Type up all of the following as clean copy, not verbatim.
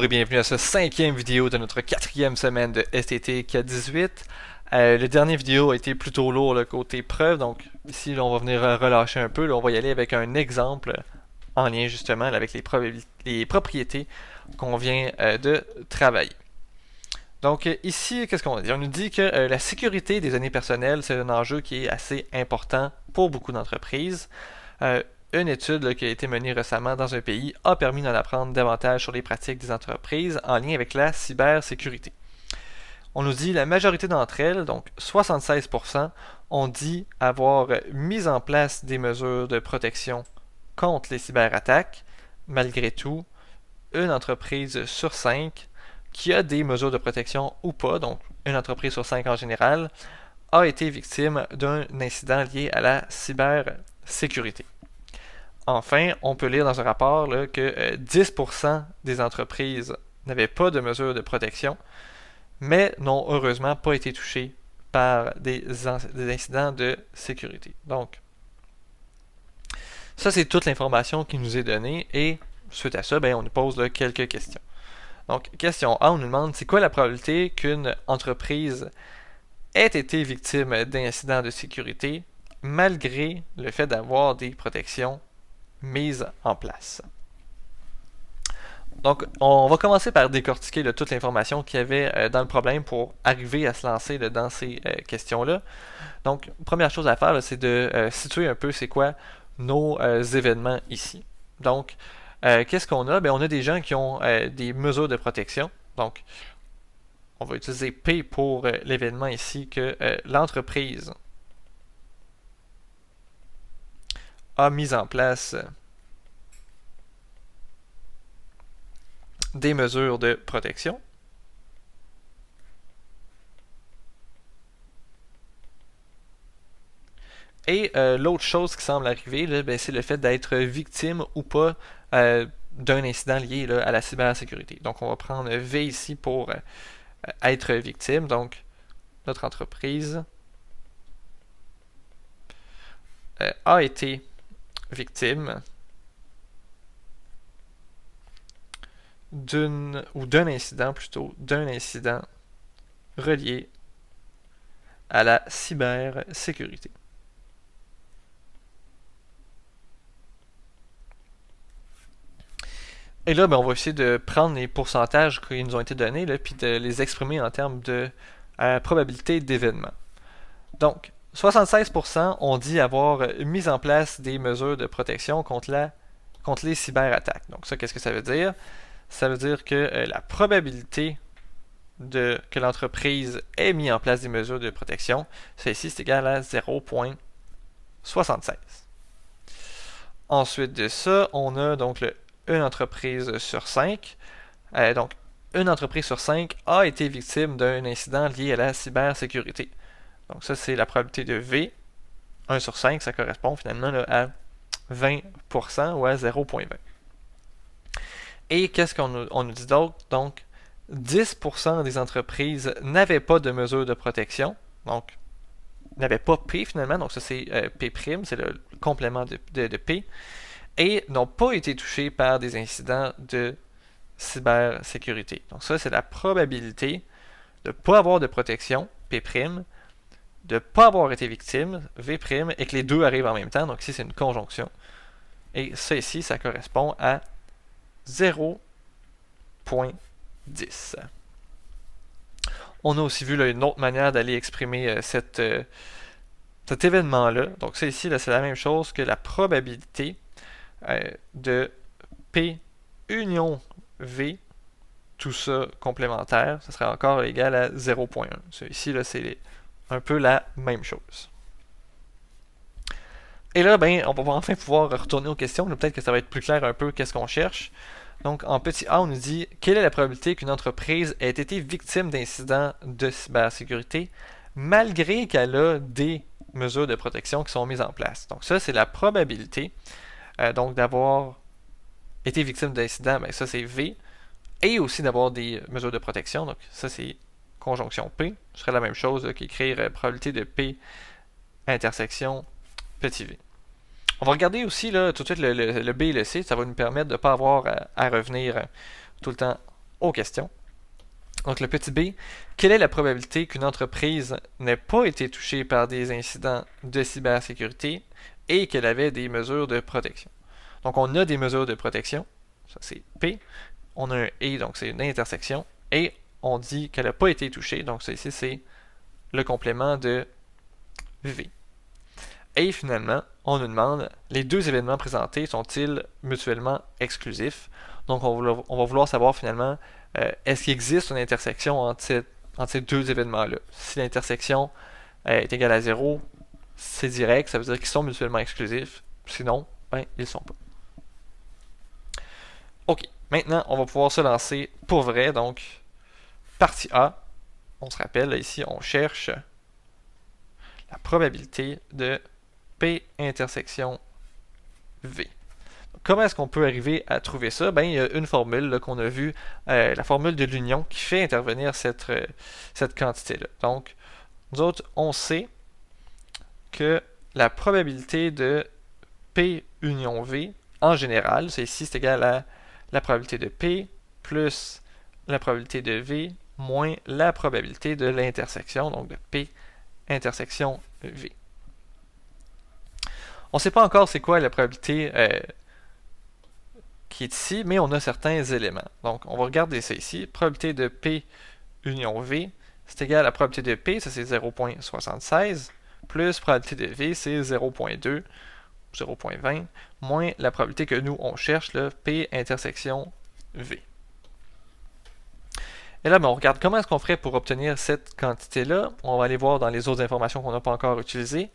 Bonjour et bienvenue à ce cinquième vidéo de notre quatrième semaine de STT 418. Le dernier vidéo a été plutôt lourd le côté preuve, donc ici là, on va venir relâcher un peu. Là, on va y aller avec un exemple en lien justement là, avec les propriétés qu'on vient de travailler. Donc ici, qu'est-ce qu'on dit? On nous dit que la sécurité des données personnelles, c'est un enjeu qui est assez important pour beaucoup d'entreprises. Une étude qui a été menée récemment dans un pays a permis d'en apprendre davantage sur les pratiques des entreprises en lien avec la cybersécurité. On nous dit la majorité d'entre elles, donc 76%, ont dit avoir mis en place des mesures de protection contre les cyberattaques. Malgré tout, une entreprise sur 5 qui a des mesures de protection ou pas, donc une entreprise sur 5 en général, a été victime d'un incident lié à la cybersécurité. Enfin, on peut lire dans un rapport là, que 10% des entreprises n'avaient pas de mesures de protection, mais n'ont heureusement pas été touchées par des incidents de sécurité. Donc, ça c'est toute l'information qui nous est donnée et suite à ça, on nous pose là, quelques questions. Donc, question A, on nous demande c'est quoi la probabilité qu'une entreprise ait été victime d'incidents de sécurité malgré le fait d'avoir des protections mise en place. Donc, on va commencer par décortiquer toute l'information qu'il y avait dans le problème pour arriver à se lancer dans ces questions-là. Donc, première chose à faire, c'est de situer un peu c'est quoi nos événements ici. Donc, qu'est-ce qu'on a? On a des gens qui ont des mesures de protection. Donc, on va utiliser P pour l'événement ici que l'entreprise a mis en place des mesures de protection. Et l'autre chose qui semble arriver, là, c'est le fait d'être victime ou pas d'un incident lié là, à la cybersécurité. Donc on va prendre V ici pour être victime. Donc notre entreprise a été victime d'un incident relié à la cybersécurité. Et là, on va essayer de prendre les pourcentages qui nous ont été donnés, puis de les exprimer en termes de probabilité d'événement. Donc, 76% ont dit avoir mis en place des mesures de protection contre les cyberattaques. Donc ça, qu'est-ce que ça veut dire? Ça veut dire que la probabilité que l'entreprise ait mis en place des mesures de protection, celle-ci, c'est égal à 0,76. Ensuite de ça, on a donc une entreprise sur 5. Donc, une entreprise sur 5 a été victime d'un incident lié à la cybersécurité. Donc ça, c'est la probabilité de V. 1 sur 5, ça correspond finalement là, à 20% ou à 0,20. Et qu'est-ce qu'on nous dit d'autre? Donc, 10% des entreprises n'avaient pas de mesures de protection. Donc, n'avaient pas P finalement. Donc ça, c'est P', c'est le complément de P. Et n'ont pas été touchés par des incidents de cybersécurité. Donc ça, c'est la probabilité de ne pas avoir de protection, P', de ne pas avoir été victime, V', et que les deux arrivent en même temps. Donc ici, c'est une conjonction. Et ça ici, ça correspond à 0,10. On a aussi vu là, une autre manière d'aller exprimer cet événement-là. Donc ça ici, là, c'est la même chose que la probabilité de P union V, tout ça complémentaire, ça serait encore égal à 0,1. Ici, là, c'est un peu la même chose. Et là, on va enfin pouvoir retourner aux questions. Peut-être que ça va être plus clair un peu qu'est-ce qu'on cherche. Donc, en petit a, on nous dit quelle est la probabilité qu'une entreprise ait été victime d'incidents de cybersécurité malgré qu'elle a des mesures de protection qui sont mises en place. Donc, ça, c'est la probabilité donc d'avoir été victime d'incidents. Ça, c'est V. Et aussi d'avoir des mesures de protection. Donc, ça, c'est conjonction P. Ce serait la même chose qu'écrire probabilité de P intersection petit v. On va regarder aussi là, tout de suite le B et le C, ça va nous permettre de ne pas avoir à revenir tout le temps aux questions. Donc le petit b, quelle est la probabilité qu'une entreprise n'ait pas été touchée par des incidents de cybersécurité et qu'elle avait des mesures de protection? Donc on a des mesures de protection, ça c'est P, on a un et, donc c'est une intersection, et on dit qu'elle n'a pas été touchée, donc ça ici c'est le complément de V. Et finalement, on nous demande, les deux événements présentés sont-ils mutuellement exclusifs? Donc on va vouloir savoir finalement, est-ce qu'il existe une intersection entre ces deux événements-là? Si l'intersection est égale à 0, c'est direct, ça veut dire qu'ils sont mutuellement exclusifs. Sinon, ben, ils ne sont pas. Ok, maintenant on va pouvoir se lancer pour vrai. Donc, partie A, on se rappelle, là, ici on cherche la probabilité de P intersection V. Comment est-ce qu'on peut arriver à trouver ça? Ben, il y a une formule qu'on a vue, la formule de l'union, qui fait intervenir cette quantité-là. Donc, nous autres, on sait que la probabilité de P union V, en général, c'est ici, c'est égal à la probabilité de P plus la probabilité de V moins la probabilité de l'intersection, donc de P intersection V. On ne sait pas encore c'est quoi la probabilité qui est ici, mais on a certains éléments. Donc, on va regarder ça ici. Probabilité de P union V, c'est égal à la probabilité de P, ça c'est 0.76, plus probabilité de V, c'est 0.2, 0.20, moins la probabilité que nous, on cherche, là, P intersection V. Et là, ben, on regarde comment est-ce qu'on ferait pour obtenir cette quantité-là. On va aller voir dans les autres informations qu'on n'a pas encore utilisées.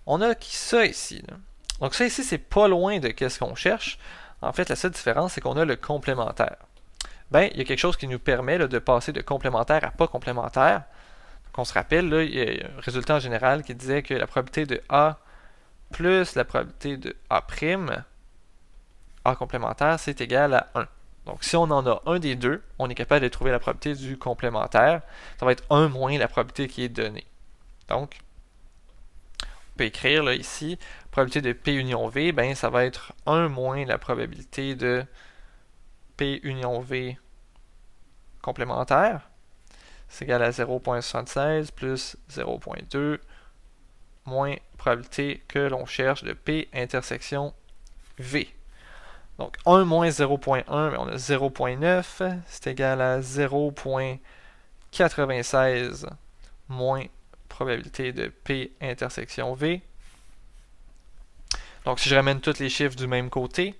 On a ça ici. Là. Donc ça ici, c'est pas loin de ce qu'on cherche. En fait, la seule différence, c'est qu'on a le complémentaire. Ben, il y a quelque chose qui nous permet là, de passer de complémentaire à pas complémentaire. Donc on se rappelle, là, il y a un résultat en général qui disait que la probabilité de A plus la probabilité de A', A complémentaire, c'est égal à 1. Donc si on en a un des deux, on est capable de trouver la probabilité du complémentaire. Ça va être 1 moins la probabilité qui est donnée. Donc, on peut écrire là, ici, probabilité de P union V, ben, ça va être 1 moins la probabilité de P union V complémentaire. C'est égal à 0.76 plus 0.2 moins probabilité que l'on cherche de P intersection V. Donc 1 moins 0.1, ben, on a 0.9, c'est égal à 0.96 moins probabilité de P intersection V. Donc si je ramène tous les chiffres du même côté,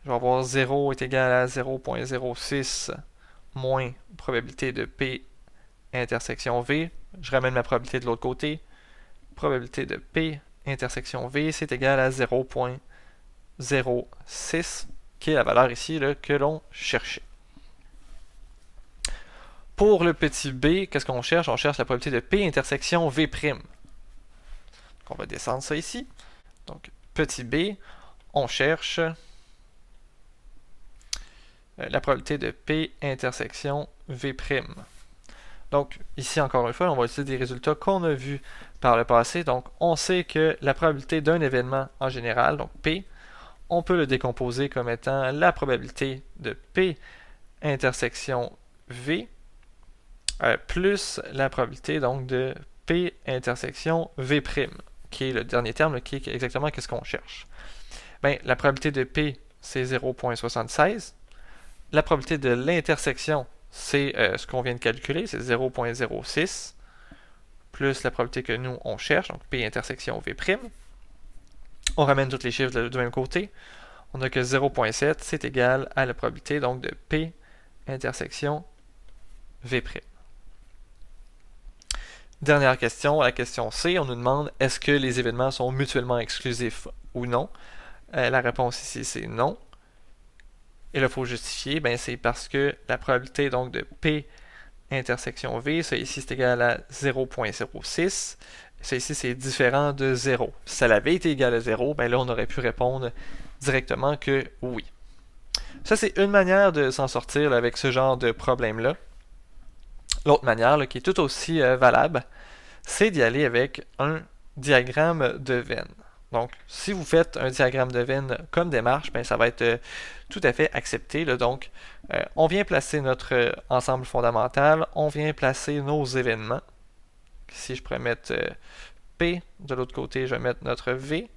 je vais avoir 0 est égal à 0.06 moins probabilité de P intersection V. Je ramène ma probabilité de l'autre côté. Probabilité de P intersection V, c'est égal à 0.06, qui est la valeur ici là, que l'on cherchait. Pour le petit b, qu'est-ce qu'on cherche? On cherche la probabilité de P intersection V'. Donc on va descendre ça ici. Donc petit b, on cherche la probabilité de P intersection V'. Donc ici encore une fois, on va utiliser des résultats qu'on a vus par le passé. Donc on sait que la probabilité d'un événement en général, donc P, on peut le décomposer comme étant la probabilité de P intersection V plus la probabilité donc de P intersection V', qui est le dernier terme, qui est exactement ce qu'on cherche. Bien, la probabilité de P, c'est 0.76. La probabilité de l'intersection, c'est ce qu'on vient de calculer, c'est 0.06, plus la probabilité que nous, on cherche, donc P intersection V'. On ramène tous les chiffres du même côté. On a que 0.7, c'est égal à la probabilité donc de P intersection V'. Dernière question, la question C, on nous demande est-ce que les événements sont mutuellement exclusifs ou non? La réponse ici, c'est non. Et là, il faut justifier, ben, c'est parce que la probabilité donc de P intersection V, ça ici, c'est égal à 0.06. Ça ici, c'est différent de 0. Si ça avait été égal à 0, ben là, on aurait pu répondre directement que oui. Ça, c'est une manière de s'en sortir là, avec ce genre de problème-là. L'autre manière, là, qui est tout aussi valable, c'est d'y aller avec un diagramme de veine. Donc, si vous faites un diagramme de Venn comme démarche, ben, ça va être tout à fait accepté, là. Donc, on vient placer notre ensemble fondamental, on vient placer nos événements. Ici, je pourrais mettre P, de l'autre côté, je vais mettre notre V.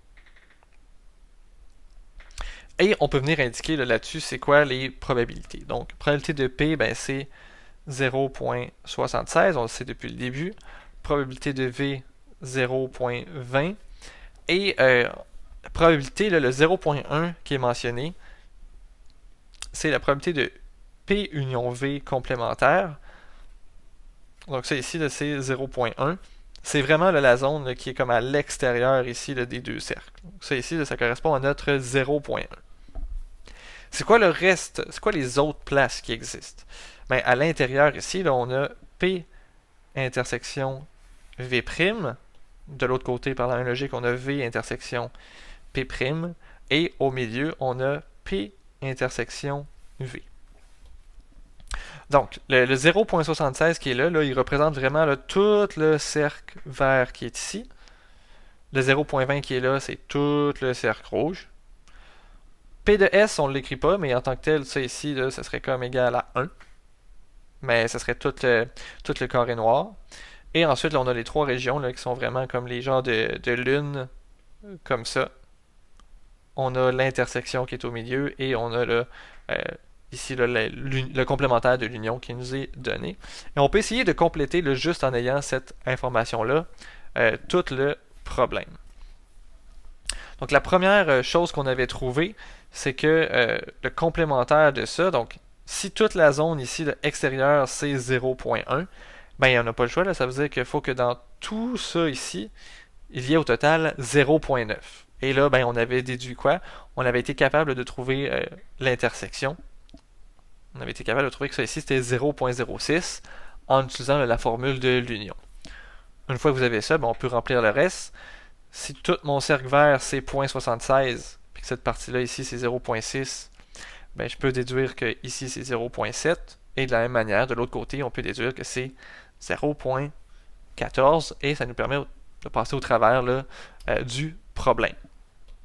Et on peut venir indiquer là-dessus, c'est quoi les probabilités. Donc, probabilité de P, ben, c'est 0.76, on le sait depuis le début. Probabilité de V, 0.20. Et probabilité, là, le 0.1 qui est mentionné, c'est la probabilité de P union V complémentaire. Donc ça ici, c'est 0.1. C'est vraiment là, la zone là, qui est comme à l'extérieur ici là, des deux cercles. Donc ça ici, là, ça correspond à notre 0.1. C'est quoi le reste? C'est quoi les autres places qui existent? Ben, à l'intérieur ici, là, on a P intersection V'. De l'autre côté, par la même logique, on a V intersection P'. Et au milieu, on a P intersection V. Donc, le 0.76 qui est là, il représente vraiment là, tout le cercle vert qui est ici. Le 0.20 qui est là, c'est tout le cercle rouge. P de S, on ne l'écrit pas, mais en tant que tel, ça ici, là, ça serait comme égal à 1. Mais ça serait tout le carré noir. Et ensuite, là, on a les trois régions là, qui sont vraiment comme les genres de lunes, comme ça. On a l'intersection qui est au milieu et on a là, ici là, le complémentaire de l'union qui nous est donné. Et on peut essayer de compléter là, juste en ayant cette information-là, tout le problème. Donc la première chose qu'on avait trouvée, c'est que le complémentaire de ça, donc si toute la zone ici là, extérieure c'est 0.1, ben il n'y en a pas le choix, là, ça veut dire qu'il faut que dans tout ça ici, il y ait au total 0.9. Et là, ben, on avait déduit quoi? On avait été capable de trouver l'intersection. On avait été capable de trouver que ça ici, c'était 0.06 en utilisant la formule de l'union. Une fois que vous avez ça, ben, on peut remplir le reste. Si tout mon cercle vert, c'est 0.76, puis que cette partie-là ici, c'est 0.6, ben, je peux déduire que ici, c'est 0.7. Et de la même manière, de l'autre côté, on peut déduire que c'est 0.14. Et ça nous permet de passer au travers là, du problème.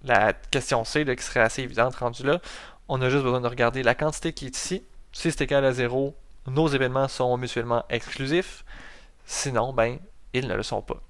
La question C, là, qui serait assez évidente rendue là, on a juste besoin de regarder la quantité qui est ici. Si c'est égal à 0, nos événements sont mutuellement exclusifs. Sinon, ben, ils ne le sont pas.